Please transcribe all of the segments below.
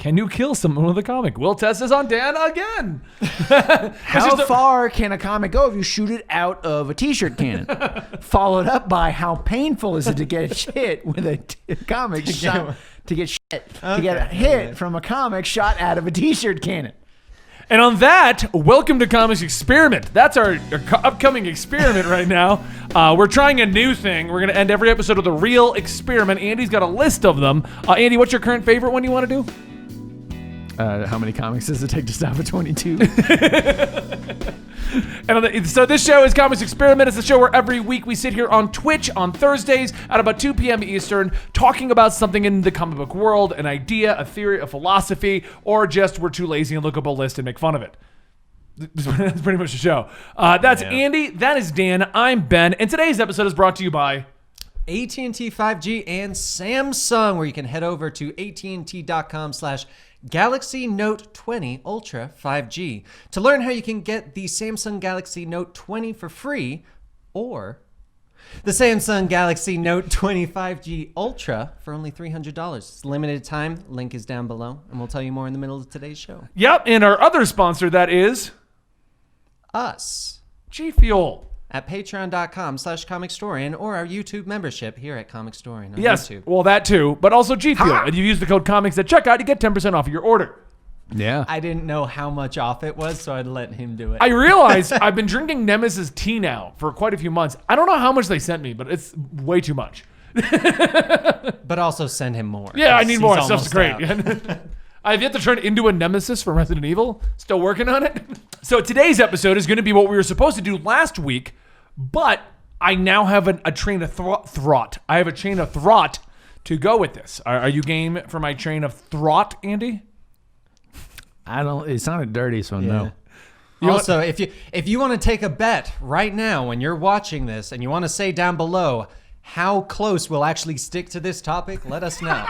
Can you kill someone with a comic? We'll test this on Dan again. How far can a comic go if you shoot it out of a t-shirt cannon? Followed up by how painful is it to get hit with a comic shot to get a hit from a comic shot out of a t-shirt cannon. And on that, welcome to Comics Experiment. That's our upcoming experiment right now. We're trying a new thing. We're going to end every episode with a real experiment. Andy's got a list of them. Andy, what's your current favorite one you want to do? How many comics does it take to stop at 22? So this show is Comics Experiment. It's the show where every week we sit here on Twitch on Thursdays at about 2 p.m. Eastern talking about something in the comic book world, an idea, a theory, a philosophy, or just we're too lazy and look up a list and make fun of it. That's pretty much the show. That's Andy. That is Dan. I'm Ben. And today's episode is brought to you by AT&T 5G and Samsung, where you can head over to AT&T.com/Galaxy Note 20 Ultra 5G to learn how you can get the Samsung Galaxy Note 20 for free, or the Samsung Galaxy Note 20 5G Ultra for only $300. It's limited time. Link is down below, and we'll tell you more in the middle of today's show. Yep, and our other sponsor, that is Us. G Fuel. At patreon.com/comicstorian or our YouTube membership here at Comicstorian on Yes, YouTube. well, that too, but also G Fuel. And you use the code COMICS at checkout, you get 10% off of your order. Yeah. I didn't know how much off it was, so I'd let him do it. I realized I've been drinking Nemesis tea now for quite a few months. I don't know how much they sent me, but it's way too much. But also send him more. Yeah, I need He's more. almost Stuff's great. out. I've yet to turn into a Nemesis for Resident Evil. Still working on it. So today's episode is going to be what we were supposed to do last week, but I now have a train of thought. I have a chain of thought to go with this. Are you game for my train of thought, Andy? It sounded dirty, so no. Also, if you want to take a bet right now when you're watching this and you want to say down below how close we'll actually stick to this topic, let us know.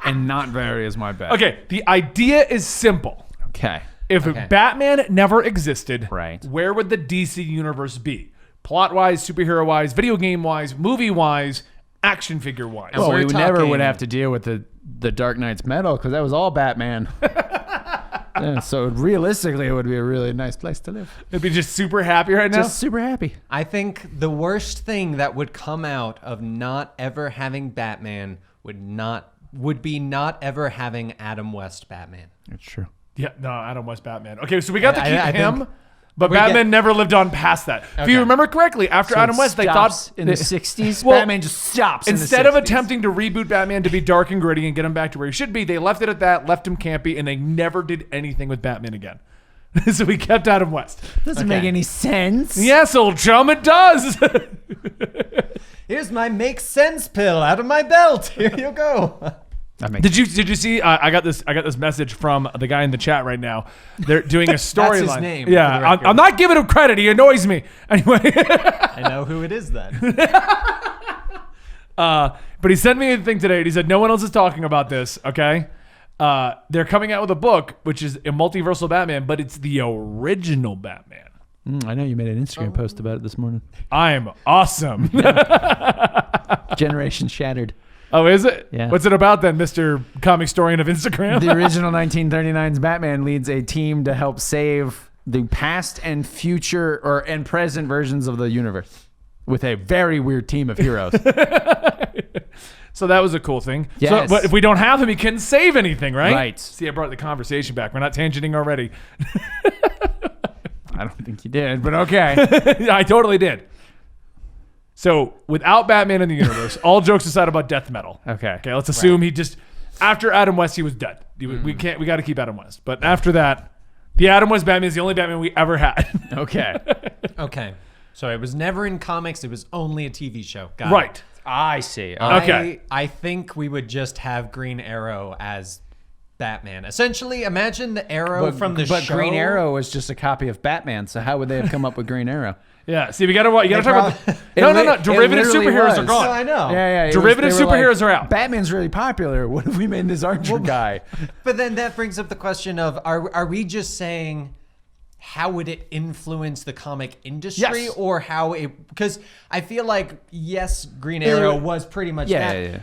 And not vary is my bet. Okay, the idea is simple. Okay. If Batman never existed, Right. where would the DC universe be? Plot-wise, superhero-wise, video game-wise, movie-wise, action figure-wise. Well, we We're never would talking- have to deal with the Dark Knight's metal because that was all Batman. Yeah, so realistically, it would be a really nice place to live. It'd be just super happy right now. Just super happy. I think the worst thing that would come out of not ever having Batman would be not ever having Adam West Batman. It's true. Yeah, no, Adam West Batman. Okay, so we got to keep I him, think but we Batman get- never lived on past that. If Okay. you remember correctly, after So Adam it West, they stops thought in the 60s. Well, Batman just stops instead in of the 60s. attempting to reboot Batman to be dark and gritty and get him back to where he should be, they left it at that, left him campy, and they never did anything with Batman again. So we kept Adam West. Doesn't make any sense. Yes, old chum, it does. Here's my make sense pill out of my belt. Here you go. That makes Did you see? I got this message from the guy in the chat right now. They're doing a storyline. That's his name, for Yeah, the record. I'm not giving him credit. He annoys me. Anyway, I know who it is then. but he sent me a thing today. And he said no one else is talking about this. Okay, they're coming out with a book which is a multiversal Batman, but it's the original Batman. I know you made an Instagram post about it this morning. I'm awesome. Generation Shattered. Oh, is it? Yeah. What's it about then, Mr. Comic Historian of Instagram? The original 1939's Batman leads a team to help save the past and future and present versions of the universe with a very weird team of heroes. So that was a cool thing. Yes. So, but if we don't have him, he couldn't save anything, right? Right. See, I brought the conversation back. We're not tangenting already. I don't think you did, but okay. I totally did. So without Batman in the universe, all jokes aside about death metal. Okay. Okay, let's assume he just after Adam West he was dead. We got to keep Adam West. But after that, the Adam West Batman is the only Batman we ever had. Okay. Okay. So it was never in comics. It was only a TV show. Got it. Right. I see. Okay. I think we would just have Green Arrow as Batman. Essentially, imagine the Arrow from the show. But Green Arrow was just a copy of Batman, so how would they have come up with Green Arrow? Yeah. See, you got to talk about. It No. lit- Derivative it literally superheroes was. are gone. No, I know. Yeah. Derivative they were superheroes are out. Batman's really popular. What if we made this Archer guy? But then that brings up the question of are we just saying how would it influence the comic industry Yes. or how it, because I feel like yes, Green Arrow was pretty much that. Yeah.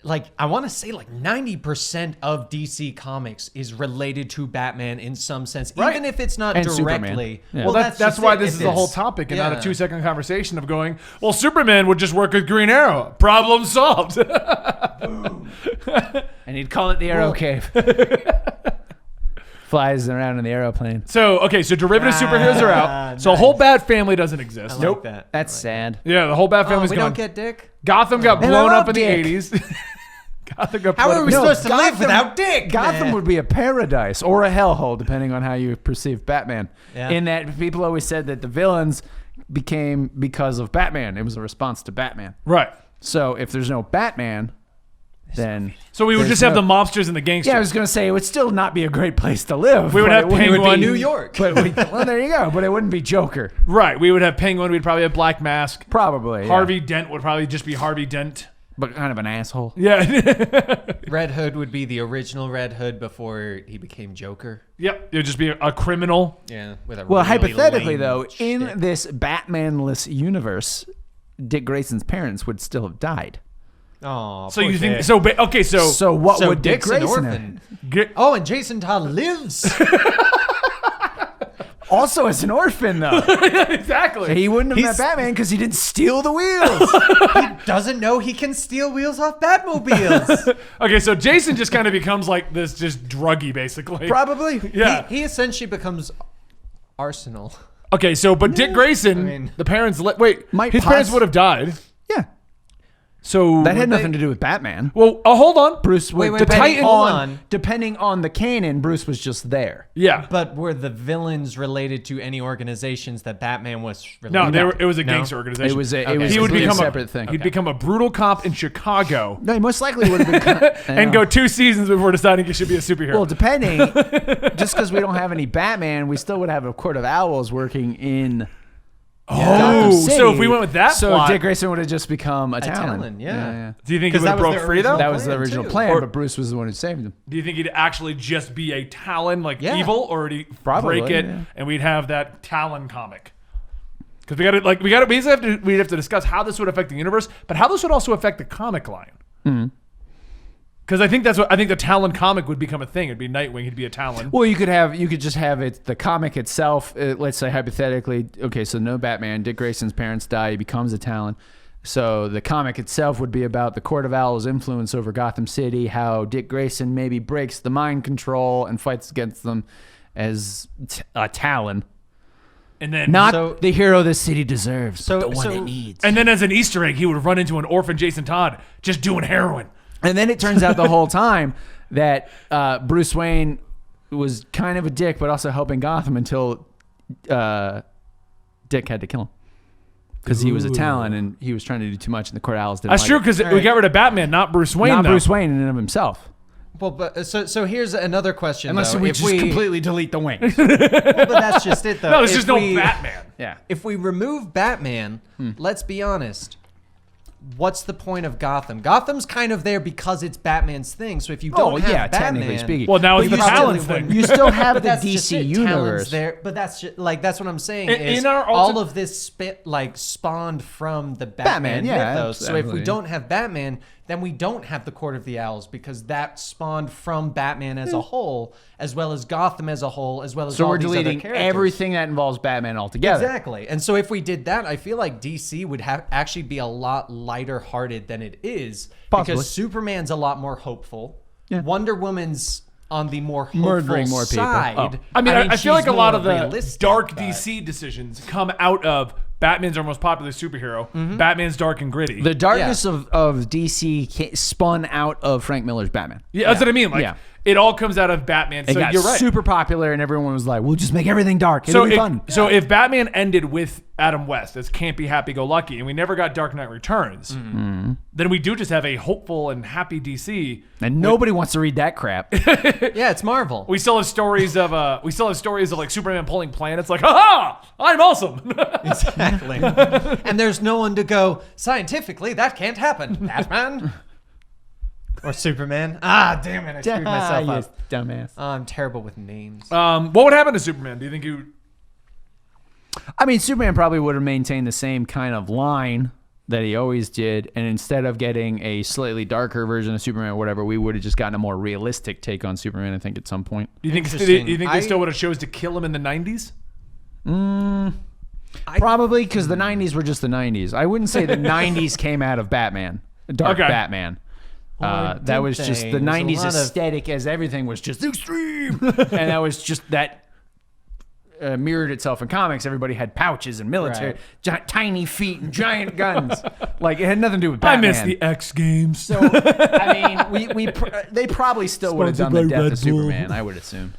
like I want to say like 90% of DC Comics is related to Batman in some sense, Right. even if it's not And directly. Superman. Yeah. Well, that's just why it. this If is the whole it's- topic and not a yeah. 2-second conversation of going, well, Superman would just work with Green Arrow. Problem solved. And he'd call it the Arrow Cave. Flies around in the aeroplane. So, okay, so derivative superheroes are out. So a whole Bat family doesn't exist. I like that. That's sad. Yeah, the whole Bat family's we gone. don't get Dick. Gotham got Man, I blown love up in Dick. the 80s. Gotham got How blown are up we in- supposed to live without Dick? Gotham man? would be a paradise or a hellhole, depending on how you perceive Batman. Yeah. In that people always said that the villains became because of Batman. It was a response to Batman. Right. So if there's no Batman, then So we would There's just have no- the mobsters and the gangsters. yeah, I was gonna say it would still not be a great place to live. We would but have it wouldn't- Penguin. New York. But well, there you go. But it wouldn't be Joker, Right. We would have Penguin. We'd probably have Black Mask. probably. yeah. Harvey Dent would probably just be Harvey Dent. but kind of an asshole. Yeah. Red Hood would be the original Red Hood before he became Joker. Yep. It would just be a criminal. Yeah, with a Well, really hypothetically, lame though, in shtick. this Batman-less universe, Dick Grayson's parents would still have died. Aw, So poor you think Dick. so? Okay. So, So what So would Dick Dick's an Grayson orphan. get, Oh, and Jason Todd lives. have? Also, as an orphan, though, exactly. he wouldn't have met He's- Batman because he didn't steal the wheels. He doesn't know he can steal wheels off Batmobiles. Okay. So Jason just kind of becomes like this, just druggy, basically. Probably. Yeah. He essentially becomes Arsenal. Okay. So, but Dick Grayson, I mean- the parents. Wait. Mike His parents Potts- would have died. Yeah. So That had they- nothing to do with Batman. Well, hold on. Bruce. Wait, wait, depending Titan- hold on, on. depending on the canon, Bruce was just there. Yeah. But were the villains related to any organizations that Batman was related No, to? they were, it was a No? gangster organization. It was a- it Okay. was he would completely become separate a thing. He'd become a brutal cop in Chicago No, he most likely would have been. and go 2 seasons before deciding he should be a superhero. Well, depending. Just because we don't have any Batman, we still would have a Court of Owls working in. Gotham City. so if we went with that so plot- Dick Grayson would have just become a Talon. Talon, yeah. do you think he 'Cause would have that was broke their free though? original That was the plan, original too. plan, Or- but Bruce was the one who saved him. Do you think he'd actually just be a Talon, like Yeah. evil, or would he Probably, break it yeah. and we'd have that Talon comic? Because we'd have to discuss how this would affect the universe, but how this would also affect the comic line. Mm-hmm. Because I think the Talon comic would become a thing. It'd be Nightwing. He'd be a Talon. Well, you could just have it. The comic itself. Let's say hypothetically, okay, so no Batman. Dick Grayson's parents die. He becomes a Talon. So the comic itself would be about the Court of Owls' influence over Gotham City. How Dick Grayson maybe breaks the mind control and fights against them as a Talon. And then Not So- the hero the city deserves, So- but the one so- it needs. And then as an Easter egg, he would run into an orphan Jason Todd just doing heroin. And then it turns out the whole time that Bruce Wayne was kind of a dick, but also helping Gotham until Dick had to kill him. Because he was a Talon and he was trying to do too much, and the Court of Owls didn't That's like true it. because we right. got rid of Batman, not Bruce Wayne. Not though. Bruce Wayne in and of himself. Well, but so here's another question. Unless though. we If just completely delete the wings. Well, but that's just it, though. No, there's If just no we- Batman. Yeah. If we remove Batman, let's be honest. What's the point of Gotham? Gotham's kind of there because it's Batman's thing. So if you don't Oh, have yeah, Batman, technically speaking. Well, now But it's the you still- Talons thing. You still have But the that's just DC it. Talon's universe. there, but that's just, that's what I'm saying. In Is our all ulti- of this spawned from the Batman, Batman, yeah, mythos. So if absolutely. we don't have Batman, then we don't have the Court of the Owls because that spawned from Batman as a whole, as well as Gotham as a whole, as well as So all we're these other deleting characters. everything that involves Batman altogether. Exactly. And so if we did that, I feel like DC would actually be a lot lighter hearted than it is. Possibly. Because Superman's a lot more hopeful. Yeah. Wonder Woman's on the more hopeful Murdering more people. side. Oh. I mean, I feel she's like a lot more of the realistic, dark but- DC decisions come out of Batman's our most popular superhero. Batman's dark and gritty. The darkness of DC spun out of Frank Miller's Batman. yeah, that's what I mean. Like, Yeah. it all comes out of Batman. It So got you're right. super popular, and everyone was like, "We'll just make everything dark. It'll So, be fun." if Batman ended with Adam West as campy, happy-go-lucky, and we never got Dark Knight Returns, then we do just have a hopeful and happy DC. And nobody wants to read that crap. Yeah, it's Marvel. We still have stories of like Superman pulling planets. Like, ha! I'm awesome. Exactly. And there's no one to go, scientifically, that can't happen. Batman? Or Superman? Ah, damn it. I screwed myself You up. dumbass. I'm terrible with names. What would happen to Superman? Do you think you? I mean, Superman probably would have maintained the same kind of line that he always did, and instead of getting a slightly darker version of Superman or whatever, we would have just gotten a more realistic take on Superman, I think, at some point. You think Interesting. they still would have chose to kill him in the 90s? Probably, because the 90s were just the 90s. I wouldn't say the 90s came out of Batman, Dark Okay. Batman. Or That was did just they? the There's a 90s lot of- aesthetic, as everything was just extreme. And that was just that mirrored itself in comics. Everybody had pouches and military, tiny feet and giant guns. Like, it had nothing to do with I Batman. miss the X Games. So, I mean, they probably still would have done the Sponsored by death Red of Bull. Superman, I would assume.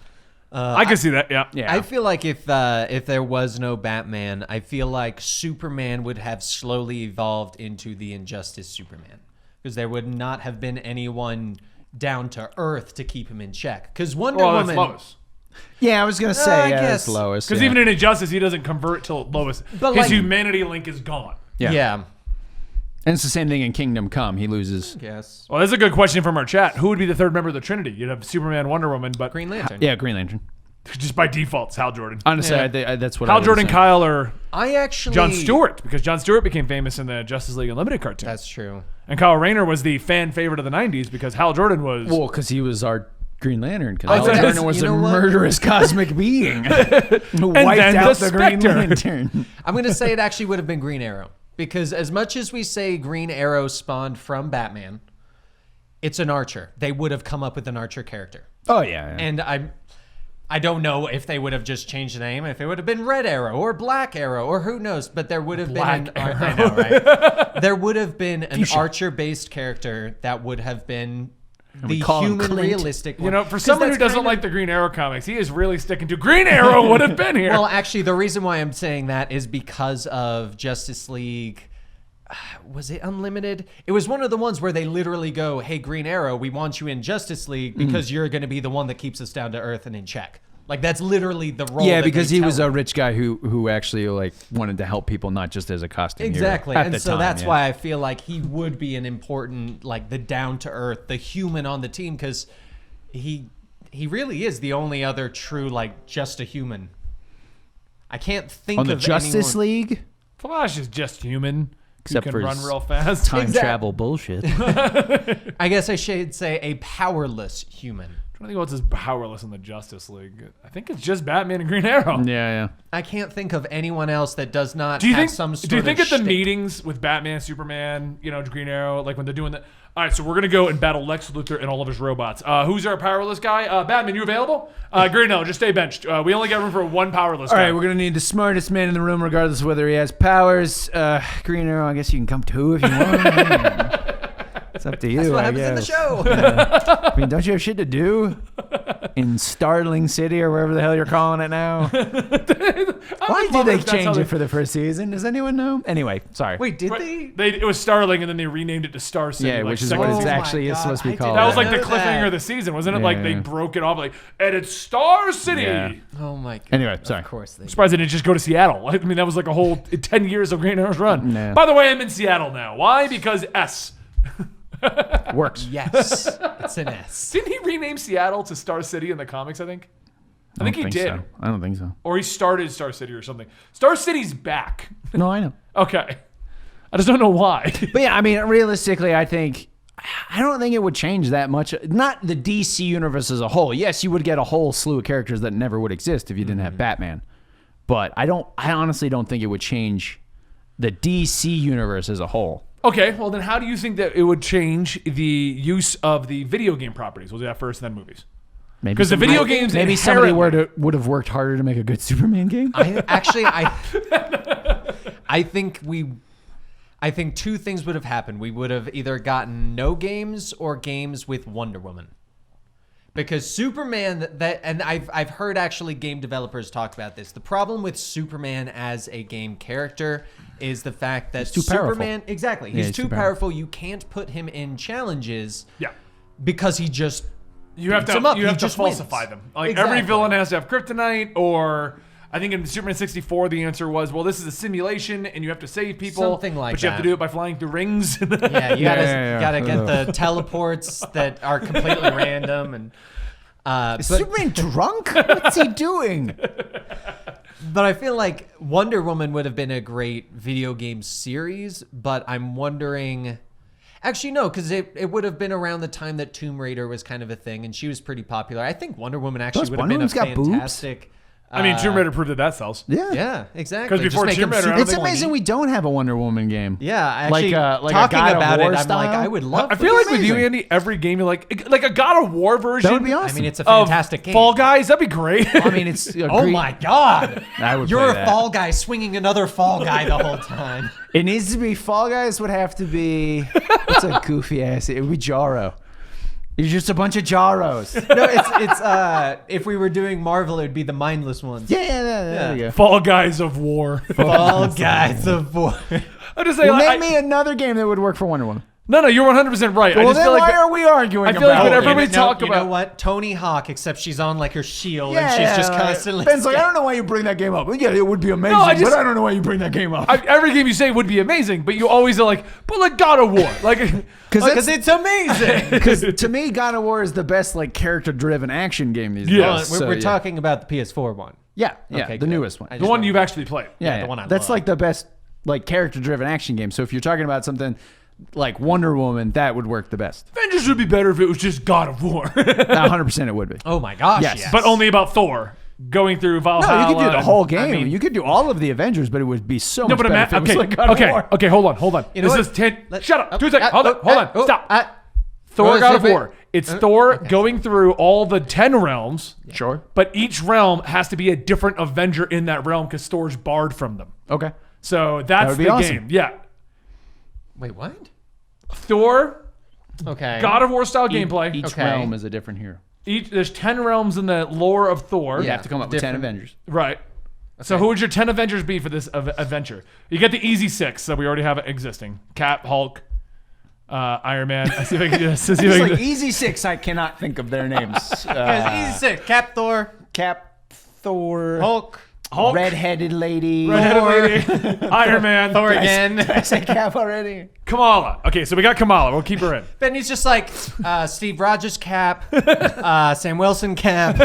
I can see that, yeah. Yeah. I feel like if there was no Batman, I feel like Superman would have slowly evolved into the Injustice Superman, because there would not have been anyone down to earth to keep him in check. Because Wonder Well, that's Woman, Lois. Yeah, I was going to say, I yeah, guess. it's Lois. Because yeah. even in Injustice, he doesn't convert till Lois. But His like- humanity link is gone. yeah. And it's the same thing in Kingdom Come. He loses. Yes. Well, that's a good question from our chat. Who would be the third member of the Trinity? You'd have Superman, Wonder Woman, but Green Lantern. Yeah, Green Lantern. just by default, it's Hal Jordan. Honestly, Yeah. that's what I Hal would Jordan, say. Kyle, or I actually Jon Stewart, because Jon Stewart became famous in the Justice League Unlimited cartoon. That's true. And Kyle Rayner was the fan favorite of the 90s because Hal Jordan was... Well, because he was our Green Lantern. Because Oh, Hal that's- Jordan was you a know what? murderous cosmic being who wiped then out the the Green Spectre. Lantern. I'm going to say it actually would have been Green Arrow, because as much as we say Green Arrow spawned from Batman, it's an Archer. They would have come up with an Archer character. Oh, yeah. And I don't know if they would have just changed the name, if it would have been Red Arrow or Black Arrow or who knows, but there would have Black been I know, right? There would have been an Archer-based character that would have been the call him human, Clint. realistic one. You know, for 'Cause someone who that's doesn't kind of- like the Green Arrow comics, he is really sticking to Green Arrow would have been here. Well, actually, the reason why I'm saying that is because of Justice League. Was it Unlimited? It was one of the ones where they literally go, "Hey, Green Arrow, we want you in Justice League because you're going to be the one that keeps us down to earth and in check." Like, that's literally the role. Yeah, that because they he tell was him. a rich guy who actually like wanted to help people, not just as a costume hero Exactly. at And the so time, that's yeah. why I feel like he would be an important, like, the down to earth, the human on the team, because he really is the only other true, like, just a human. I can't think on the of Justice anyone. League. Flash is just human. Except Who for can run his real fast. Time travel bullshit. I guess I should say a powerless human. I don't think what's as powerless in the Justice League. I think it's just Batman and Green Arrow. yeah. I can't think of anyone else that does not Do you have think? some sort Do you think of at the shtick. meetings with Batman, Superman, Green Arrow, like when they're doing that? All right, so we're gonna go and battle Lex Luthor and all of his robots. Who's our powerless guy? Batman, you available? Green Arrow, just stay benched. We only got room for one powerless All guy. right, we're gonna need the smartest man in the room, regardless of whether he has powers. Green Arrow, I guess you can come too if you want. It's up to you. That's what I happens in the guess. show. I mean, don't you have shit to do in Starling City or wherever the hell you're calling it now? Why did they change it for the first season? Does anyone know? Anyway, sorry. Wait, did they? It was Starling, and then they renamed it to Star City. Yeah, like which is second what it's season. actually is supposed to be called. That was like the know cliffhanger that. of the season, wasn't it? Yeah, Like they yeah. broke it off, like, and it's Star City. Yeah. Oh my god. Anyway, sorry. Of course they. Surprised they didn't just go to Seattle. I mean, that was like a whole 10 years of Green Arrow's run. Nah. By the way, I'm in Seattle now. Why? Because S. Works. Yes, it's an S. Didn't he rename Seattle to Star City in the comics, I think? I think he don't did. So. I don't think so. Or he started Star City or something. Star City's back. No, I know. Okay. I just don't know why. But yeah, I mean, realistically, I don't think it would change that much. Not the DC universe as a whole. Yes, you would get a whole slew of characters that never would exist if you didn't have Batman. But I honestly don't think it would change the DC universe as a whole. Okay, well then how do you think that it would change the use of the video game properties? We'll do that first and then movies. Maybe 'Cause the video games maybe somebody inherently- would have worked harder to make a good Superman game. I think two things would have happened. We would have either gotten no games or games with Wonder Woman. Because Superman, and I've heard actually game developers talk about this. The problem with Superman as a game character is the fact that too powerful. Superman, exactly, Yeah, he's too powerful. You can't put him in challenges Yeah. because he just You have beats him up. to He have to just falsify wins. them. Like Exactly. every villain has to have kryptonite, or I think in Superman 64 the answer was, well, this is a simulation and you have to save people. Something like but you have to that. do it by flying through rings. Yeah, you Yeah. gotta get the teleports that are completely random and. Is Superman drunk? What's he doing? But I feel like Wonder Woman would have been a great video game series, but I'm wondering... Actually, no, because it would have been around the time that Tomb Raider was kind of a thing, and she was pretty popular. I think Wonder Woman actually would have been a fantastic... I mean, Tomb Raider proved that sells. Yeah, exactly. 'Cause before Just make Tomb them Raider, I super don't It's amazing we don't have a Wonder Woman game. Yeah, actually, like a talking God of about War it, I'm style? like, I would love. I feel like with you, amazing. Andy, every game you like a God of War version. That would be I awesome. mean, it's a of fantastic game. Fall Guys, that'd be great. I mean, it's a Oh great- my god! I would You're play a that. Fall Guy swinging another Fall Guy the whole time. It needs to be Fall Guys. Would have to be. What's a goofy ass? It would be Jaro. You're just a bunch of Jaros. No, it's if we were doing Marvel, it'd be the mindless ones. Yeah, there you go. Fall Guys of War. Fall Guys of War. I'm just saying. Well, like, name me another game that would work for Wonder Woman. no, you're 100% right. I Well, just then feel like why are we arguing I feel like about whenever it? we You talk know about what? Tony Hawk, except she's on like her shield Yeah, and she's just constantly. Ben's like, I don't know why you bring that game up. Yeah, it would be amazing, I just- but I don't know why you bring that game up. every game you say would be amazing, but you always are like, but like God of War, like Because it's amazing. Because to me, God of War is the best like character-driven action game these Yes. days. we're So, yeah. talking about the PS4 one. Yeah, Okay, the good. newest one. I the just one wanna- you've actually played. Yeah, the one I that's love. like the best like character-driven action game. So if you're talking about something like Wonder Woman, that would work the best. Avengers would be better if it was just God of War, 100% it would be. Oh my gosh! Yes. Yes. but only about Thor going through Valhalla. No, you could do the and- whole game. I mean- you could do all of the Avengers, but it would be so No, much but better if it was okay, like God of War. okay, hold on. You know This what? is 10. Let- Shut up. oh, 2 seconds. oh, Hold on. oh, Stop. Thor oh, God of so- War. It's Thor going through all the 10 realms. Sure. But each realm has to be a different Avenger in that realm because Thor's barred from them. Okay. So that's would be the awesome. game. Yeah. Wait, what? Thor, Okay. God of War style gameplay. Each Okay. realm is a different hero. There's 10 realms in the lore of Thor. You have to come up with 10 different. Avengers. Right. So who would your 10 Avengers be for this adventure? You get the easy 6 that we already have existing. Cap, Hulk, Iron Man. I see if I can do this. See if I It's can like do- Easy Six. I cannot think of their names. Guys, easy sick. Cap, Thor, Cap, Thor, Hulk, Hulk, redheaded lady. Redheaded Lady, Iron Man, Thor Did again. I say Cap already? Kamala. Okay, so we got Kamala. We'll keep her in. Benny's just like Steve Rogers Cap, Sam Wilson Cap,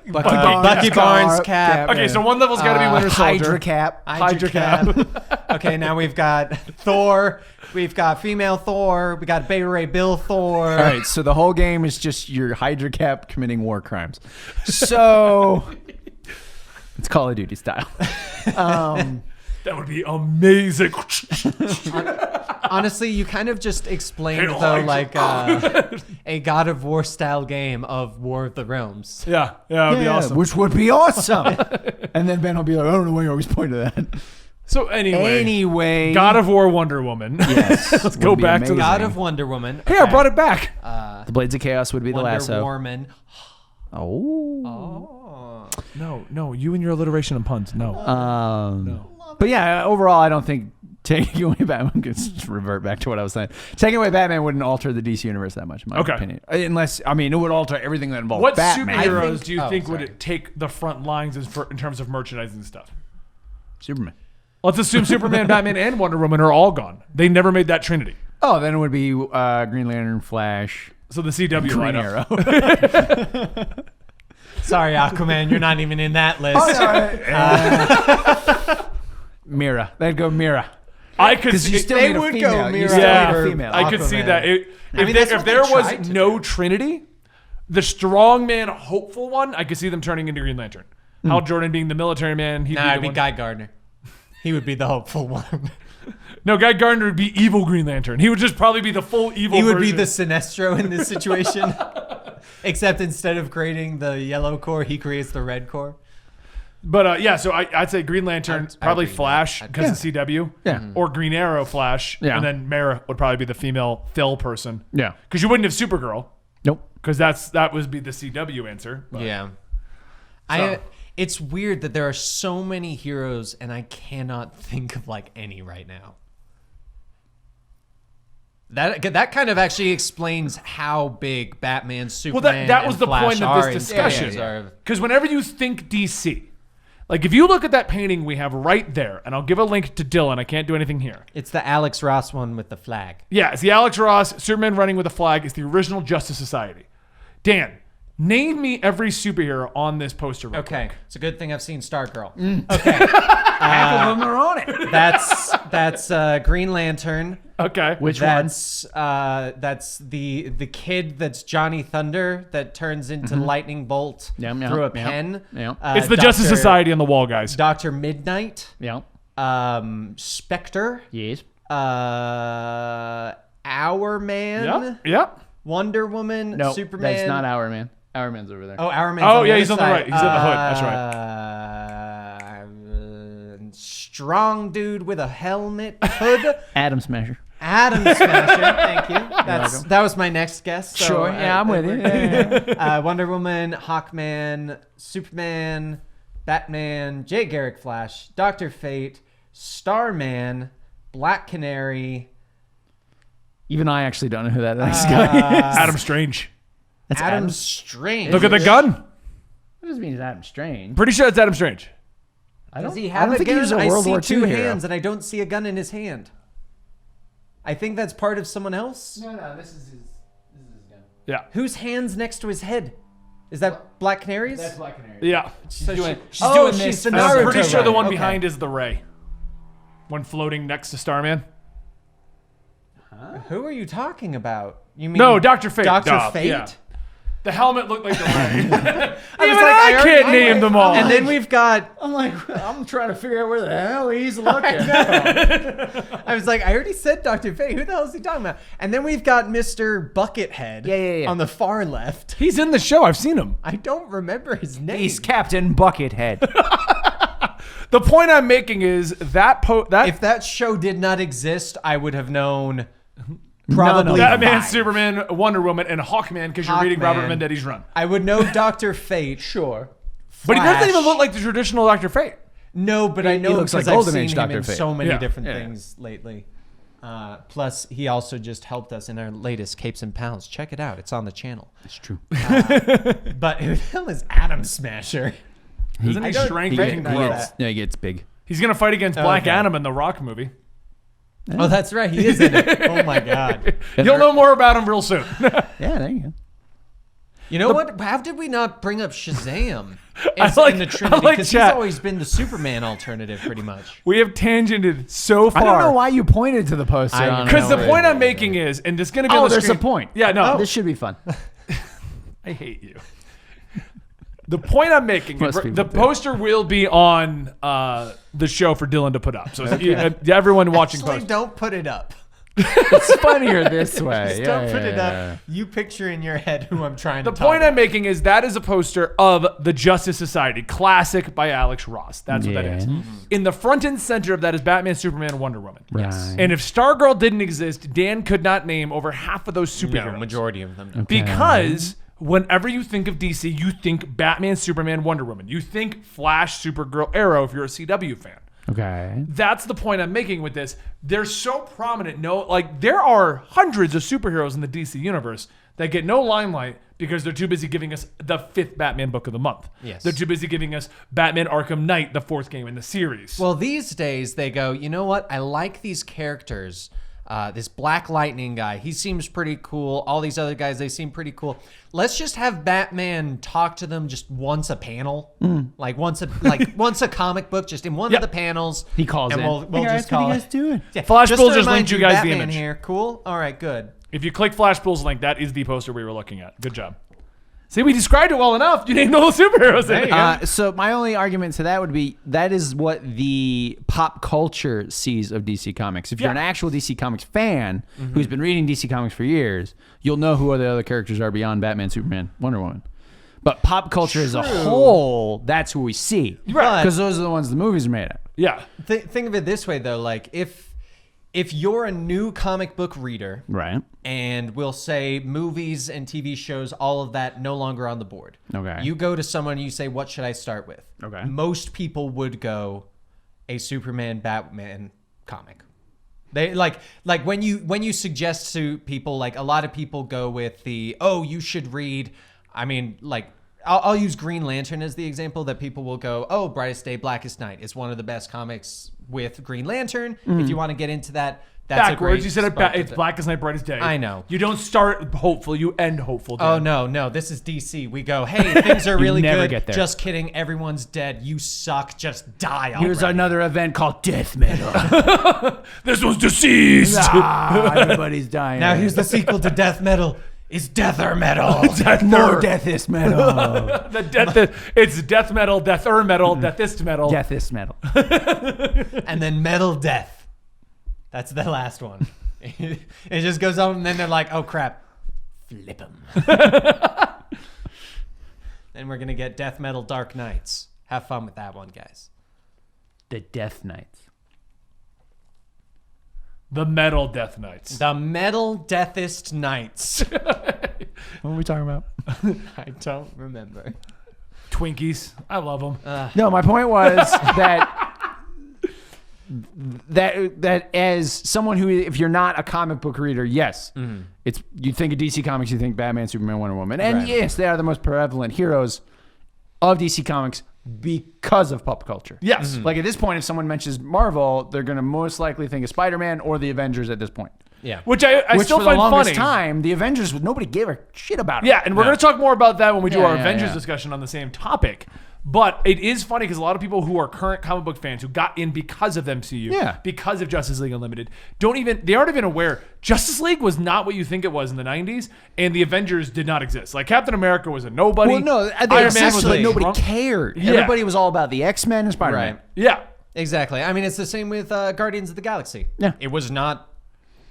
Bucky Barnes Cap. Okay, so one level's got to be Winter Soldier. Hydra Cap. Hydra Cap. Okay, now we've got Thor. We've got female Thor. We got Bay Ray Bill Thor. All right, so the whole game is just your Hydra Cap committing war crimes. So it's Call of Duty style. That would be amazing. Honestly, you kind of just explained Hey, though, Hydra. like a God of War style game of War of the Realms. yeah, that would be awesome. Which would be awesome. And then Ben will be like, I don't know why you always point to that. So anyway, God of War, Wonder Woman. Yes. Let's go Would be back to amazing. the God of Wonder Woman. Hey, I brought it back. The Blades of Chaos would be the Wonder lasso. Woman. Oh. No, you and your alliteration and puns. No. But yeah, overall, I don't think taking away Batman, just revert back to what I was saying. Taking away Batman wouldn't alter the DC universe that much, in my Okay. opinion. Unless, I mean, it would alter everything that involved What Batman. superheroes do you oh, think would sorry. it take the front lines in terms of merchandising stuff? Superman. Let's assume Superman, Batman, and Wonder Woman are all gone. They never made that trinity. Oh, then it would be Green Lantern, Flash, So the CW Green lineup. Arrow. Sorry, Aquaman, you're not even in that list. Mira. They'd go Mira. I could Because you see. still They need a would female. go You Mira still need Yeah, a female. I could see Aquaman. that. I mean, that's If what there they was tried to no Trinity, the strongman, hopeful one, I could see them turning into Green Lantern. Hal Jordan being the military man. He'd Nah, be it'd the be one. Guy Gardner. He would be the hopeful one. No, Guy Gardner would be evil Green Lantern. He would just probably be the full evil. He would be version. the Sinestro in this situation. Except instead of creating the yellow core, he creates the red core. But yeah, so I'd say Green Lantern, I'd probably agree with Flash that. because of CW. Yeah. Or Green Arrow, Flash. Yeah. And then Mara would probably be the female Phil person. Yeah. Because you wouldn't have Supergirl. Nope. Because that would be the CW answer. But- Yeah. So- It's weird that there are so many heroes and I cannot think of like any right now. That kind of actually explains how big Batman, Superman, that was and the Flash point of are this in discussion. stories are- Because whenever you think DC, like if you look at that painting we have right there, and I'll give a link to Dylan, I can't do anything here. It's the Alex Ross one with the flag. Yeah, it's the Alex Ross, Superman running with a flag. It's the original Justice Society. Dan, Name me every superhero on this poster. Real Okay, quick. it's a good thing I've seen Stargirl. Half of them are on it. That's Green Lantern. Okay. Which one? That's the kid that's Johnny Thunder that turns into Lightning Bolt Yep, through a yep, pen. yep. It's the Justice Society on the wall, guys. Dr. Midnight. Yeah. Spectre. Yes. Hour Man. Yep. Yep. Wonder Woman. No, Superman. that's not Hour Man. Hour Man's over there. Oh, Hour Man's Oh, on the yeah, other he's on the side. right. He's in the hood. That's right. Strong dude with a helmet hood. Atom Smasher. Adam Smasher. Thank you. That was my next guess. So Sure. Yeah, I'm with you. Yeah. Wonder Woman, Hawkman, Superman, Batman, Jay Garrick Flash, Dr. Fate, Starman, Black Canary, Even I actually don't know who that next guy is. Adam Strange. That's Adam Strange. Look at the gun. That doesn't mean it's Adam Strange. Pretty sure it's Adam Strange. Does he I have don't a think he gun? was a I World see War two II hero. hands and I don't see a gun in his hand. I think that's part of someone else. No, this is his gun. Yeah. Whose hand's next to his head? Is that Black Canary's? That's Black Canary. Yeah. She's So doing, she's oh, doing she's this the for And I'm Naruto, pretty sure the right. one Okay. behind is the Ray. One floating next to Starman. Who are you talking about? You mean No, Dr. Fate. Dr. Duh, Fate? yeah. The helmet looked like the Ray. I was Even like, I already- can't name them all. And then we've got. I'm like, I'm trying to figure out where the hell he's looking. I was like, I already said Dr. Fate. Who the hell is he talking about? And then we've got Mr. Buckethead. Yeah. On the far left. He's in the show. I've seen him. I don't remember his name. He's Captain Buckethead. The point I'm making is that If that show did not exist, I would have known. Probably Probably Batman, five. Superman, Wonder Woman, and Hawkman because you're reading Robert Hawkman. Vendetti's run. I would know Dr. Fate. Sure. But he doesn't Flash. even look like the traditional Dr. Fate. No, but I know looks because like I've Golden seen Age him Dr. in Fate. so many Yeah. different Yeah. things lately. Plus, he also just helped us in our latest Capes and Pounds. Check it out; it's on the channel. That's true. But who the hell is Adam Smasher? Isn't he don't strength think and that- grow? that- Yeah, he gets big. He's going to fight against Black Okay. Adam in the Rock movie. Oh, that's right, he is in it. Oh my god! You'll know more about him real soon. Yeah, there you go. You know what? How did we not bring up Shazam I like- in the I Trinity? like Because he's chat. always been the Superman alternative, pretty much. We have tangented so far. I don't know why you pointed to the poster. I on Because it. the point I'm making is, and it's going to be on Oh, the there's screen. a point. Yeah, no. This should be fun. I hate you. The point I'm making, Most is people the do. poster will be on the show for Dylan to put up. So everyone watching Actually, post. don't put it up. It's funnier this way. Just don't put it up. You picture in your head who I'm trying The to talk point about. I'm making is that is a poster of the Justice Society, classic by Alex Ross. That's what that is. Yes. In the front and center of that is Batman, Superman, Wonder Woman. Yes. And if Stargirl didn't exist, Dan could not name over half of those superheroes. No, majority of them. No. Because whenever you think of DC, you think Batman, Superman, Wonder Woman. You think Flash, Supergirl, Arrow if you're a CW fan. Okay. That's the point I'm making with this. They're so prominent. There are hundreds of superheroes in the DC universe that get no limelight because they're too busy giving us the 5th Batman book of the month. Yes. They're too busy giving us Batman Arkham Knight, the 4th game in the series. Well, these days they go, you know what? I like these characters. This Black Lightning guy, he seems pretty cool. All these other guys, they seem pretty cool. Let's just have Batman talk to them just once a panel, like once a comic book, just in one Yep. of the panels. He calls and in. We'll just call it. doing? Yeah. Flash Just Bull to just remind linked you guys the Batman image. here. Cool. All right. Good. If you click Flash Bull's link, that is the poster we were looking at. Good job. See, we described it well enough. You named all the superheroes in it. So my only argument to that would be that is what the pop culture sees of DC Comics. If you're Yeah. an actual DC Comics fan who's been reading DC Comics for years, you'll know who the other characters are beyond Batman, Superman, Wonder Woman. But pop culture as a whole, that's who we see. Right. Because those are the ones the movies are made of. Yeah. Think of it this way, though. Like if you're a new comic book reader, Right. and we'll say movies and TV shows, all of that no longer on the board. Okay. You go to someone and you say, what should I start with? Okay. Most people would go a Superman Batman comic. They like when you suggest to people, like a lot of people go with you should read, I mean, like I'll use Green Lantern as the example that people will go, Brightest Day, Blackest Night is one of the best comics with Green Lantern. If you want to get into that That's a backwards. great You said spark to it's the- blackest night, brightest day. I know. You don't start hopeful. You end hopeful. Oh Dan. no, this is DC. We go, hey, things are really never good. get there. Just kidding. Everyone's dead. You suck. Just die already. Here's another event called Death Metal. This one's deceased. Everybody's dying. Now here's the sequel to Death Metal. Is Deather Metal. more Deathist Metal. The death. It's death metal, deather metal, deathist metal. Deathist Metal. And then Metal Death. That's the last one. It just goes on, and then they're like, oh crap. Flip them. Then we're going to get Death Metal Dark Knights. Have fun with that one, guys. The Death Knights. The metal death knights. The Metal Deathist Knights. What are we talking about? I don't remember. Twinkies. I love them. No, my point was that as someone who, if you're not a comic book reader, yes, it's you think of DC Comics, you think Batman, Superman, Wonder Woman, and Right. yes, they are the most prevalent heroes of DC Comics because of pop culture. Yes. Like at this point, if someone mentions Marvel, they're going to most likely think of Spider-Man or the Avengers at this point. Yeah. Which I Which still for find the longest funny. time, the Avengers, nobody gave a shit about it. Yeah, and we're going to talk more about that when we do Yeah, our yeah, Avengers yeah. discussion on the same topic. But it is funny because a lot of people who are current comic book fans who got in because of MCU, Yeah. because of Justice League Unlimited, they aren't even aware Justice League was not what you think it was in the 90s, and the Avengers did not exist. Like Captain America was a nobody. Well, no, they Iron Man existed, was but a nobody drunk- cared. Yeah. Everybody was all about the X-Men and Spider-Man. Right. Yeah. Exactly. I mean, it's the same with Guardians of the Galaxy. Yeah. It was not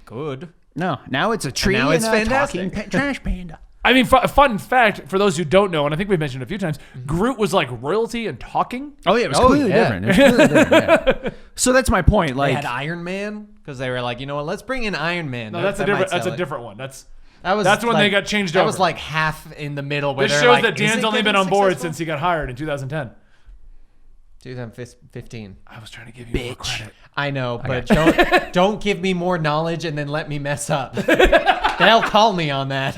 good. No, now it's a tree now and it's a fantastic. talking trash panda. I mean, fun fact for those who don't know, and I think we've mentioned it a few times, Groot was like royalty and talking. Oh yeah, it was Oh, completely yeah. different. It was completely different, yeah. So that's my point. They Like, had Iron Man because they were like, you know what? Let's bring in Iron Man. No, that's a That might different. That's sell a it. different one. That's That's when they got changed That over. was like half in the middle. Where this they're shows like, that "Is Dan's it only been getting on board successful?" since he got hired in 2010. 2015. I was trying to give you more credit. I know, but don't give me more knowledge and then let me mess up. They'll call me on that.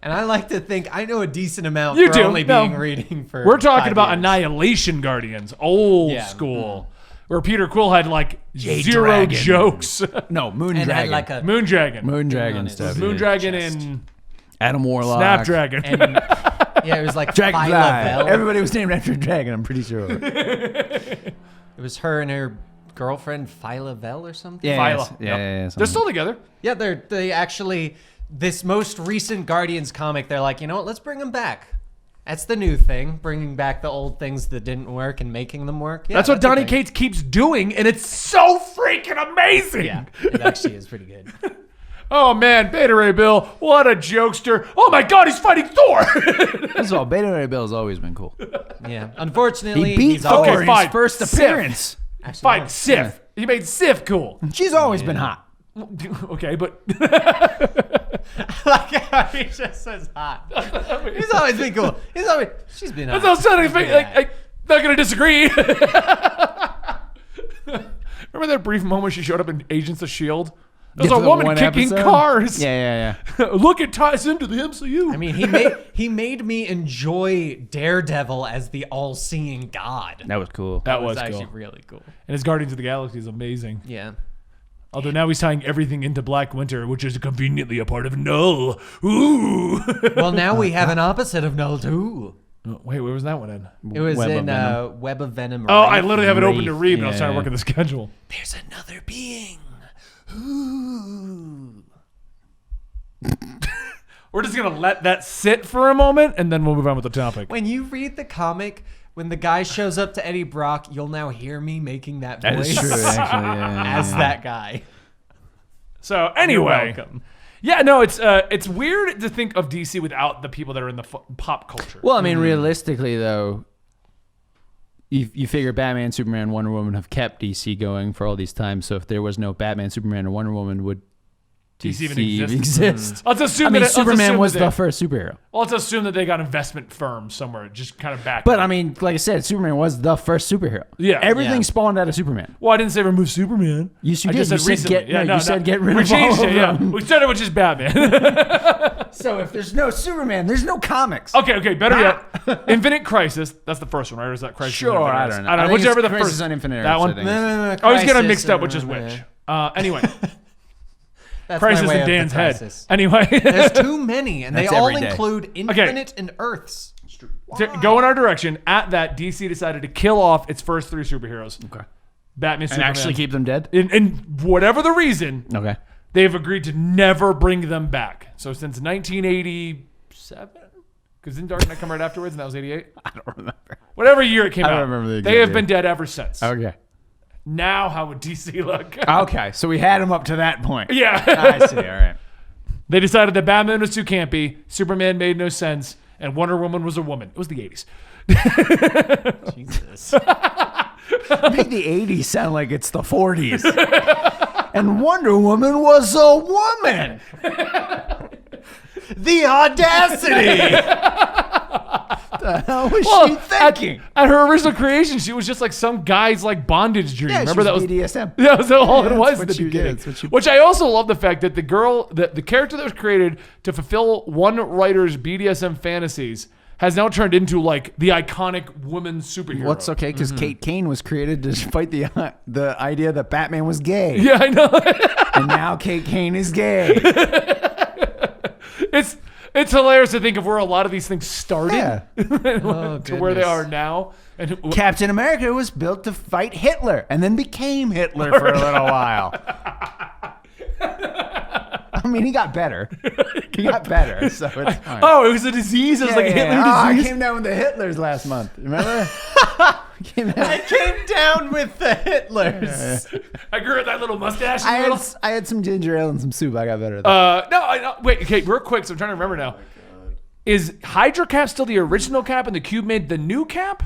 And I like to think I know a decent amount You for do. only No. being reading for. We're talking 5 about years. Annihilation Guardians, old Yeah. school, where Peter Quill had like Jade zero Dragon. jokes. no, Moon and Dragon. had like a Moondragon, Moondragon on his stuff. moon- Moondragon, chest. and Adam Warlock. Snapdragon. and yeah, it was like Dragonfly. Phyla-Vell. Everybody was named after a dragon, I'm pretty sure. It was her and her girlfriend Phyla-Vell or something. Yeah, Phyla. yeah, Yep. yeah, They're still together. Yeah, they actually this most recent Guardians comic. They're like, you know what? Let's bring them back. That's the new thing, bringing back the old things that didn't work and making them work. Yeah, That's what a Donny thing. Cates keeps doing, and it's so freaking amazing. Yeah, it actually is pretty good. Oh man, Beta Ray Bill, what a jokester! Oh my God, he's fighting Thor. First of all, Beta Ray Bill's always been cool. Yeah, unfortunately, He beat he's Thor okay, in fine. his first Sif. appearance. actually Fight not. Sif. He made Sif cool. She's always been hot. Okay, but Like how he just says hot. He's always been cool. She's been hot. that's what I'm saying. Yeah. I'm not gonna disagree. Remember that brief moment she showed up in Agents of S.H.I.E.L.D.? There's Get a to the woman one kicking episode? cars. Yeah, yeah, Look, it ties into the MCU. I mean, he made me enjoy Daredevil as the all-seeing god. yeah. That was cool. that That was actually cool. really cool. And his Guardians of the Galaxy is amazing. Yeah. Although now he's tying everything into Black Winter, which is conveniently a part of Null. Ooh. Well, now we have an opposite of Null too. Oh, wait, where was that one in? It was Web of in Venom. Web of Venom. Oh, I Wraith. literally have it open to Wraith, read, but I was trying to yeah. work in the schedule. There's another being. Ooh. We're just going to let that sit for a moment, and then we'll move on with the topic. When you read the comic, when the guy shows up to Eddie Brock, you'll now hear me making that That voice is true, actually. Yeah, as that guy. So anyway, You're welcome. yeah, no, it's weird to think of DC without the people that are in the pop culture. Well, I mean, realistically, though, you figure Batman, Superman, Wonder Woman have kept DC going for all these times. So if there was no Batman, Superman, or Wonder Woman, would DC even DC exists. Let's assume I mean, that Superman was the first superhero. Well, let's assume that they got investment firms somewhere, just kind of back. But I mean, like I said, Superman was the first superhero. Yeah. Everything Yeah. spawned out of Superman. Well, I didn't say remove Superman. Yes, you I did. just said You said recently. get- no, you said get rid we of changed all it. of Yeah, them. we started with just Batman. So if there's no Superman, there's no comics. okay, better yet, Infinite Crisis. That's the first one, right? Or is that Crisis? Sure, on Infinite I Earths? don't know. I don't know. I think Whichever it's the Crisis first. on Infinite that Earths, one. I think. No, I always get them Crisis, mixed up which is which. Anyway, That's Crisis my way in of the Dan's head. crisis. Anyway, There's too many, and they That's all every day. include Infinite and Earths. to go in our direction. At that, DC decided to kill off its first three superheroes: Okay. Batman, And Superman. actually keep them dead? And whatever the reason, Okay. they have agreed to never bring them back. So since 1987, because didn't Dark Knight come right afterwards, and that was 88? I don't remember. Whatever year it came I out, don't remember the they exact have year. been dead ever since. Okay. Now, how would DC look? Okay. So we had him up to that point. Yeah. I see. All right. They decided that Batman was too campy, Superman made no sense, and Wonder Woman was a woman. It was the 80s. Jesus. Make the 80s sound like it's the 40s. And Wonder Woman was a woman. The audacity! The hell was Well, she thinking? At her original creation, she was just like some guy's like bondage dream. Yeah, Remember she that was was BDSM. that was all Yeah, it was that's at what the she did. beginning. That's what she- Which I also love the fact that the character that was created to fulfill one writer's BDSM fantasies has now turned into like the iconic woman superhero. What's okay? Because Kate Kane was created to fight the idea that Batman was gay. Yeah, I know. And now Kate Kane is gay. It's hilarious to think of where a lot of these things started Yeah. to where they are now. And Captain America was built to fight Hitler and then became Hitler for a little while. I mean, he got better. He got better, so it's fine. oh, it was a disease. It was like a Hitler I disease. came down with the Hitlers last month. Remember? I came down with the Hitlers. I grew that little mustache. I had some ginger ale and some soup. I got better. No, wait, okay, real quick. So I'm trying to remember now. Is Hydra Cap still the original Cap, and the Cube made the new Cap?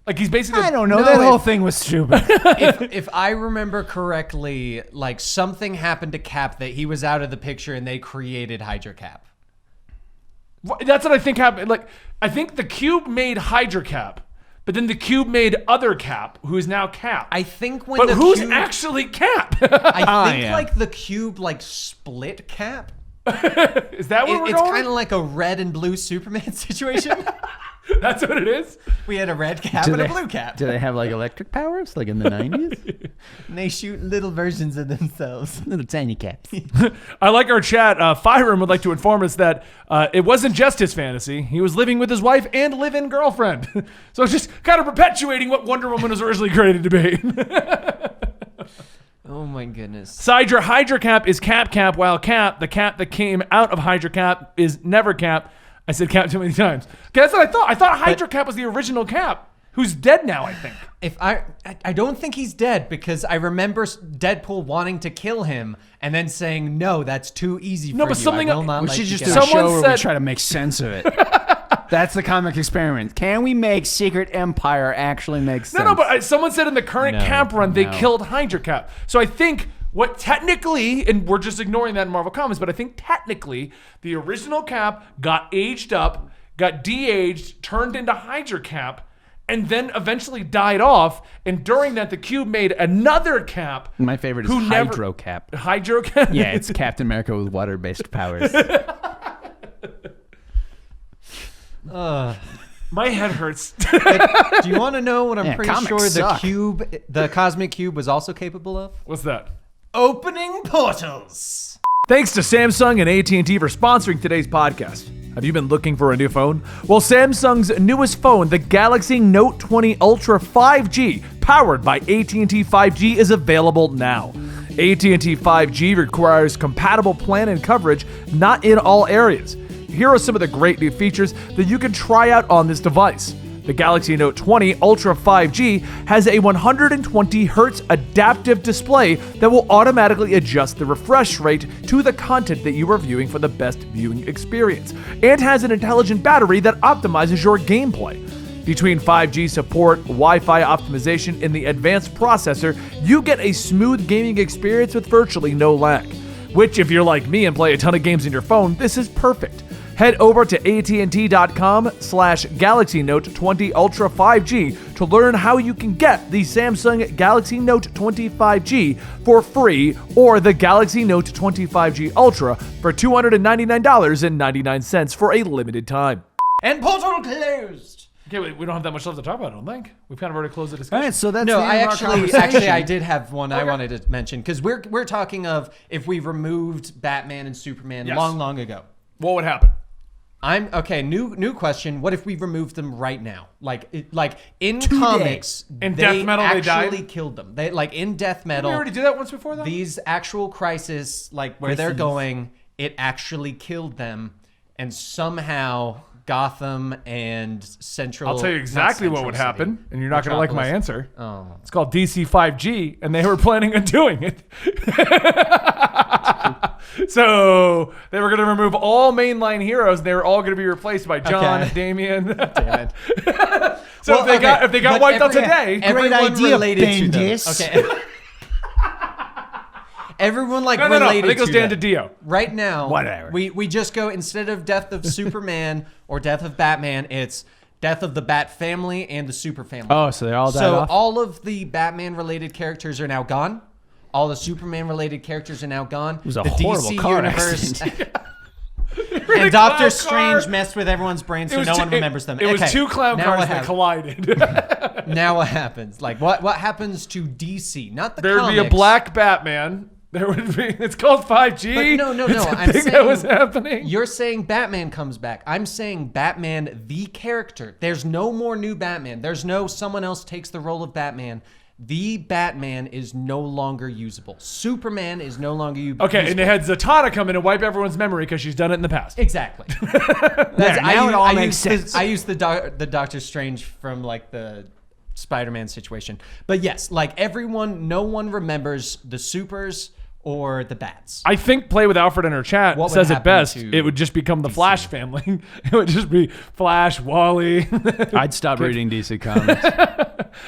Like he's basically. I don't know. No, that whole if- thing was stupid. if I remember correctly, like something happened to Cap that he was out of the picture and they created Hydra Cap. That's what I think happened. Like I think the Cube made Hydra Cap, but then the Cube made other Cap, who is now Cap. I think when but the who's Cube, actually Cap? I think yeah. like the Cube like split Cap. Is that where we're It's going? kind of like a red and blue Superman situation. That's what it is. We had a red cap Do and a they- blue cap. Do they have like electric powers like in the 90s? And they shoot little versions of themselves. Little tiny caps. I like our chat. Fireman would like to inform us that it wasn't just his fantasy. He was living with his wife and live-in girlfriend. So it's just kind of perpetuating what Wonder Woman was originally created to be. Oh my goodness. Hydra Cap is Cap, while Cap, the Cap that came out of Hydra Cap, is never Cap. I said Cap too many times. Okay, that's what I thought. I thought Hydra Cap was the original Cap, who's dead now, I think. If I don't think he's dead because I remember Deadpool wanting to kill him and then saying, "No, that's too easy for No, but you. something- I will not We let should you just get do a out." Someone show where we said- try to make sense of it. That's the comic experiment. Can we make Secret Empire actually make sense? No, but someone said in the current No, Cap run, they no. killed Hydra Cap. So I think what technically, and we're just ignoring that in Marvel Comics, but I think technically the original Cap got aged up, got de-aged, turned into Hydra Cap, and then eventually died off. And during that, the Cube made another Cap. My favorite is who never- Hydro Cap. Hydro Cap? Yeah, it's Captain America with water-based powers. My head hurts. Do you want to know what I'm Yeah, pretty comics sure suck. the Cosmic Cube was also capable of? What's that? Opening portals. Thanks to Samsung and AT&T for sponsoring today's podcast. Have you been looking for a new phone? Well, Samsung's newest phone, the Galaxy Note 20 Ultra 5G, powered by AT&T 5G, is available now. AT&T 5G requires compatible plan and coverage, not in all areas. Here are some of the great new features that you can try out on this device. The Galaxy Note 20 Ultra 5G has a 120 Hz adaptive display that will automatically adjust the refresh rate to the content that you are viewing for the best viewing experience, and has an intelligent battery that optimizes your gameplay. Between 5G support, Wi-Fi optimization, and the advanced processor, you get a smooth gaming experience with virtually no lag. which if you're like me and play a ton of games on your phone, this is perfect. Head over to AT&T.com/Galaxy Note 20 Ultra 5G to learn how you can get the Samsung Galaxy Note 20 5G for free or the Galaxy Note 20 5G Ultra for $299.99 for a limited time. And portal closed. Okay, we don't have that much left to talk about, I don't think. We've kind of already closed the All discussion. right, so that's No, the end I of our actually conversation. I did have one I wanted to mention because we're talking of if we removed Batman and Superman Yes. long ago. What would happen? I'm okay. New question. What if we removed them right now? Like in comics, In Death Metal, they died? actually killed them. They like in Death Did Metal. we already do that once before, though? These actual crisis, like where they're going, it actually killed them, and somehow Gotham and Central. I'll tell you exactly what would happen, and you're not going to like my Metropolis. answer. Oh. It's called DC 5G, and they were planning on doing it. So they were going to remove all mainline heroes, and they were all going to be replaced by John, Okay. Damian. Damn it. So Well, if they got but wiped out every- today, everyone idea, related to them. Bendis. Okay. Everyone no, related I think it goes to Dan them. DiDio. Right now, Whatever. We just go instead of death of Superman or death of Batman, it's death of the Bat family and the Super family. Oh, so they all died So off? all of the Batman related characters are now gone. All the Superman related characters are now gone. It was a horrible car accident. And Doctor clown Strange car. messed with everyone's brain, so It was no two- one remembers them. It was Okay, two clown now cars what that hap- collided. Now what happens? Like what happens to DC? Not the There would be a comics. black Batman. There would be. It's called 5G. But no. It's a I'm thing saying that was happening. You're saying Batman comes back. I'm saying Batman the character. There's no more new Batman. There's no someone else takes the role of Batman. The Batman is no longer usable. Superman is no longer usable. Okay, and they had Zatanna come in and wipe everyone's memory because she's done it in the past. Exactly. now it all makes sense. I used the Doctor Strange from like the Spider-Man situation. But yes, like everyone, no one remembers the supers or the bats. I think Play with Alfred in her chat What would says it happen best. to It would just become the Flash family. It would just be Flash, Wally, I'd stop reading DC comics.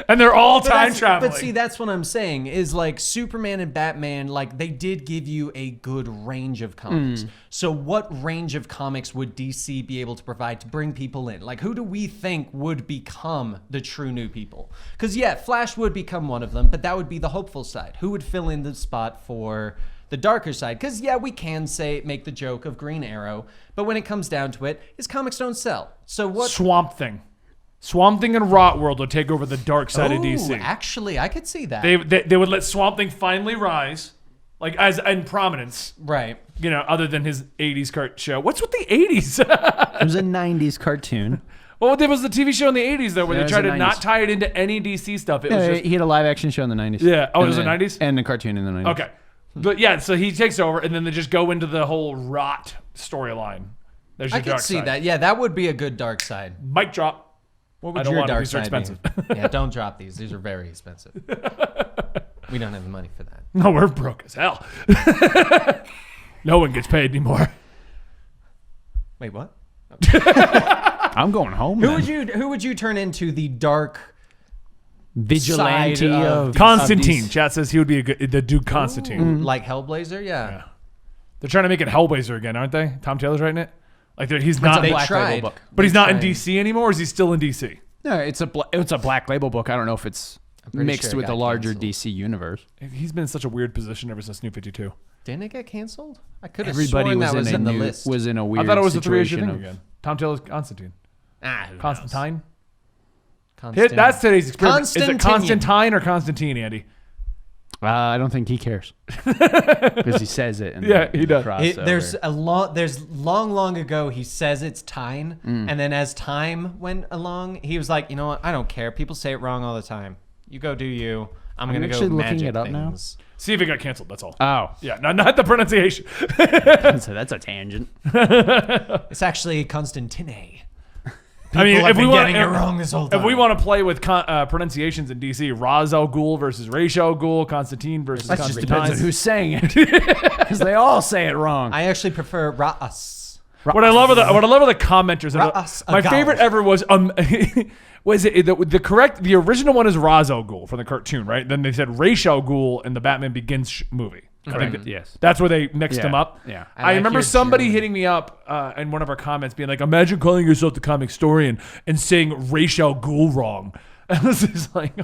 and they're all But time that's- traveling. But see, that's what I'm saying is like Superman and Batman, like they did give you a good range of comics. So what range of comics would DC be able to provide to bring people in? Like who do we think would become the true new people? Because yeah, Flash would become one of them, but that would be the hopeful side. Who would fill in the spot for the darker side? Because yeah, we can make the joke of Green Arrow, but when it comes down to it, his comics don't sell. So what? Swamp Thing. Swamp Thing and Rot World would take over the dark side of Ooh, DC. actually, I could see that. They would let Swamp Thing finally rise, like as in prominence. Right. You know, other than his '80s cart show. What's with the '80s? It was a 90s cartoon. Well, there was the TV show in the '80s though, where Yeah, they it was tried the to not 90s. tie it into any DC stuff. It was Yeah, just he had a live action show in the 90s. Yeah. Oh, it And was the then- 90s? And a cartoon in the 90s. okay. But yeah, so he takes over, and then they just go into the whole Rot storyline. There's your I could dark see side. that. Yeah, that would be a good dark side. Mic drop. What I would don't your want it. dark These are side expensive. be? Yeah, don't drop these. These are very expensive. We don't have the money for that. No, we're broke as hell. No one gets paid anymore. Wait, what? I'm going home. Who then. would you turn into the dark Vigilante side of of the- Constantine. these- Chat says he would be the Duke Constantine. like Hellblazer? Yeah. They're trying to make it Hellblazer again, aren't they? Tom Taylor's writing it. Like he's not, They Black Label tried. book. but he's not in tried. DC anymore. Or is he still in DC? No, it's a Black Label book. I don't know if it's pretty mixed sure it with the got larger canceled. DC universe. He's been in such a weird position ever since New 52. Didn't it get canceled? I could have Everybody sworn was that was in in a the new, list. was in a weird I thought it was a 3-issue situation thing of, again. Tom Taylor's Constantine. Who knows? Constantine. Constantine. That's today's experiment. Is it Constantinian. Constantine or Constantine, Andy? I don't think he cares because he says it. In Yeah, the he does. crossover. There's long ago he says it's Tyne, and then as time went along, he was like, you know what? I don't care. People say it wrong all the time. You go do you. I'm gonna go actually looking magic it up now. things. See if it got canceled. That's all. Oh, Yeah, not the pronunciation. so that's a tangent. It's actually Constantine. I mean, People have if we been want, getting it wrong this whole if we time. want to play with pronunciations in DC, Ra's al Ghul versus Ra's al Ghul, Constantine versus That just Constantine. depends on who's saying it because they all say it wrong. I actually prefer Ra'as. What I love are the commenters. Ra'as My Agal. favorite ever was was it the original one is Ra's al Ghul from the cartoon, right? Then they said Ra's al Ghul in the Batman Begins movie. I think Correct. Yes. that's where they mixed Yeah. them up. Yeah. I I like remember your somebody German. hitting me up in one of our comments being like, imagine calling yourself the comic historian and saying Ra's al Ghul wrong. And this is like,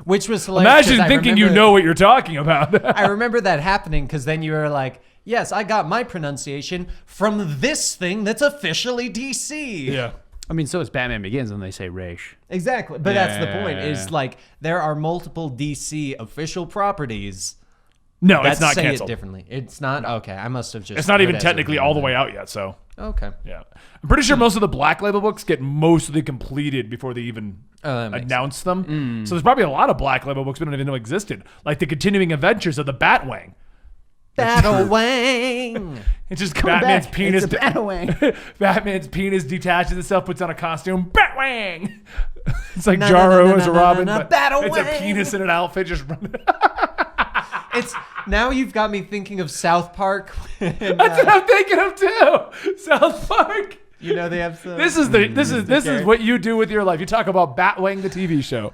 Which was hilarious. imagine 'cause I thinking you remember- know what you're talking about. I remember that happening because then you were like, yes, I got my pronunciation from this thing that's officially DC. yeah. I mean, so is Batman Begins when they say Raish. Exactly. But that's the point, Yeah. is like there are multiple DC official properties No, that it's not say canceled. it differently. It's not? Okay, I must have just... It's not even heard as a technically game all the then. way out yet. So Okay. yeah, I'm pretty sure most of the Black Label books get mostly completed before they even that makes announce them. So there's probably a lot of Black Label books we don't even know existed, like the continuing adventures of the Batwing. Battlewang! It's just Coming Batman's back. penis. It's a Batwing. Batman's penis detaches itself, puts on a costume. Batwang. It's like No, no, Jaro no, no, as a no, Robin, no, no, but it's a Batwing. penis in an outfit just running. It's now you've got me thinking of South Park. And, That's what I'm thinking of too. South Park. you know the episode. This is what you do with your life. You talk about Batwing, the TV show.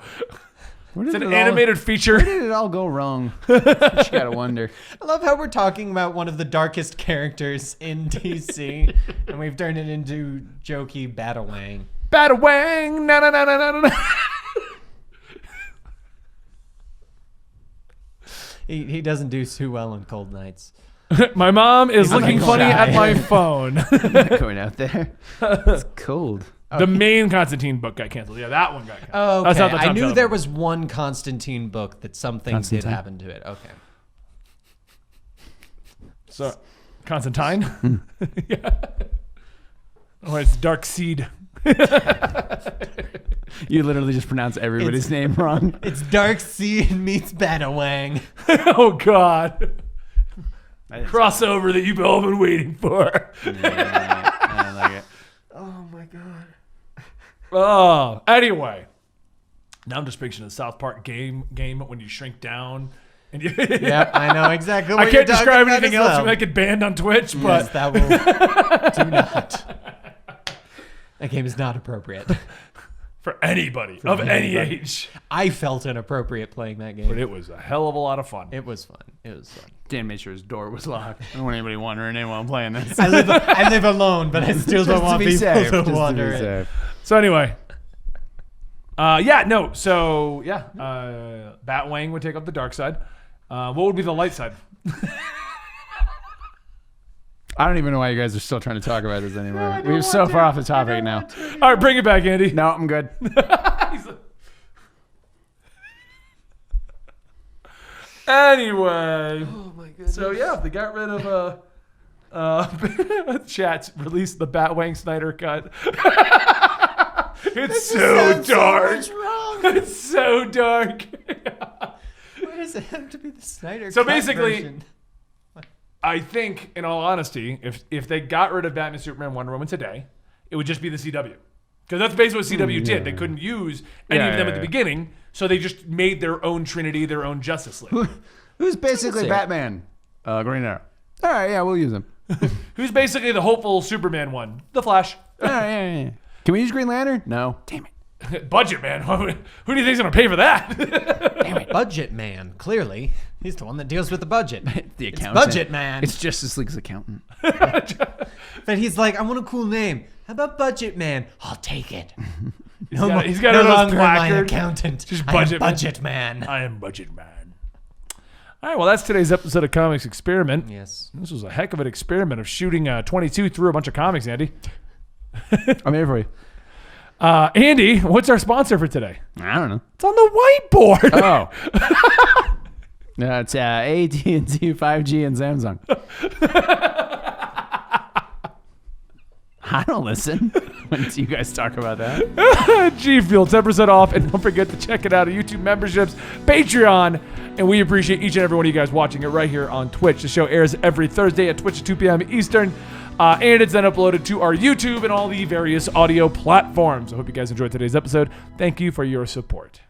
It's an animated feature. Where did it all go wrong? You gotta wonder. I love how we're talking about one of the darkest characters in DC, and we've turned it into jokey Battlewang. Batwing. Na na na na na na. He doesn't do too well on cold nights. My mom is I'm looking like funny shy. at my phone. I'm not going out there. It's cold. The main Constantine book got canceled. Yeah, that one got canceled. Oh, That's okay. not the I Tom knew Selleck there one. was one Constantine book that something did Constantine. happen to it. Okay. So, Constantine? Yeah. Oh, it's Dark Seed. You literally just pronounce everybody's name wrong. It's Dark Seed meets Battlewang. Oh, God. Crossover that you've all been waiting for. I don't like it. Oh my god. Oh, anyway. Now I'm just picturing a South Park game when you shrink down. And you Yep, I know exactly what I you're can't talking describe about anything as else. well. We might get banned on Twitch, Yes, but that will do not. That game is not appropriate. for anybody of any age. I felt inappropriate playing that But game. it was a hell of a lot of fun. It was fun. It was fun. Dan made sure his door was locked. I don't want anybody wandering in while I'm playing this. I live alone, but I still don't want people to wander in. So anyway, Batwang would take up the dark side. What would be the light side? I don't even know why you guys are still trying to talk about this anymore. We're so far off the topic now. All right, bring it back, Andy. No, I'm good. Anyway, Oh my goodness. so yeah, they got rid of chats released the Batwang Snyder cut. It's so dark. It's so dark. Why does it have to be the Snyder So Cut basically- version? I think, in all honesty, if they got rid of Batman, Superman, Wonder Woman today, it would just be the CW. Because that's basically what CW did. They couldn't use any of them at the beginning, so they just made their own Trinity, their own Justice League. Who's basically say it. Batman? Green Arrow. All right, yeah, we'll use him. Who's basically the hopeful Superman one? The Flash. All right, yeah. Can we use Green Lantern? No. Damn it. Budget, man. Who do you think's going to pay for that? Budget Man, clearly. He's the one that deals with the budget. The It's accountant. Budget Man. It's Justice League's accountant. But he's like, I want a cool name. How about Budget Man? I'll take it. he's got no those longer am I an placards. accountant. Just I am Budget Man. Budget Man. I am Budget Man. All right, well, that's today's episode of Comics Experiment. Yes. This was a heck of an experiment of shooting 22 through a bunch of comics, Andy. I'm here for you. Andy, what's our sponsor for today? I don't know. It's on the whiteboard. Oh. No, it's AT&T, 5G, and Samsung. I don't listen when you guys talk about that. G Fuel, 10% off. And don't forget to check it out at YouTube memberships, Patreon. And we appreciate each and every one of you guys watching it right here on Twitch. The show airs every Thursday at Twitch at 2 p.m. Eastern. And it's then uploaded to our YouTube and all the various audio platforms. I hope you guys enjoyed today's episode. Thank you for your support.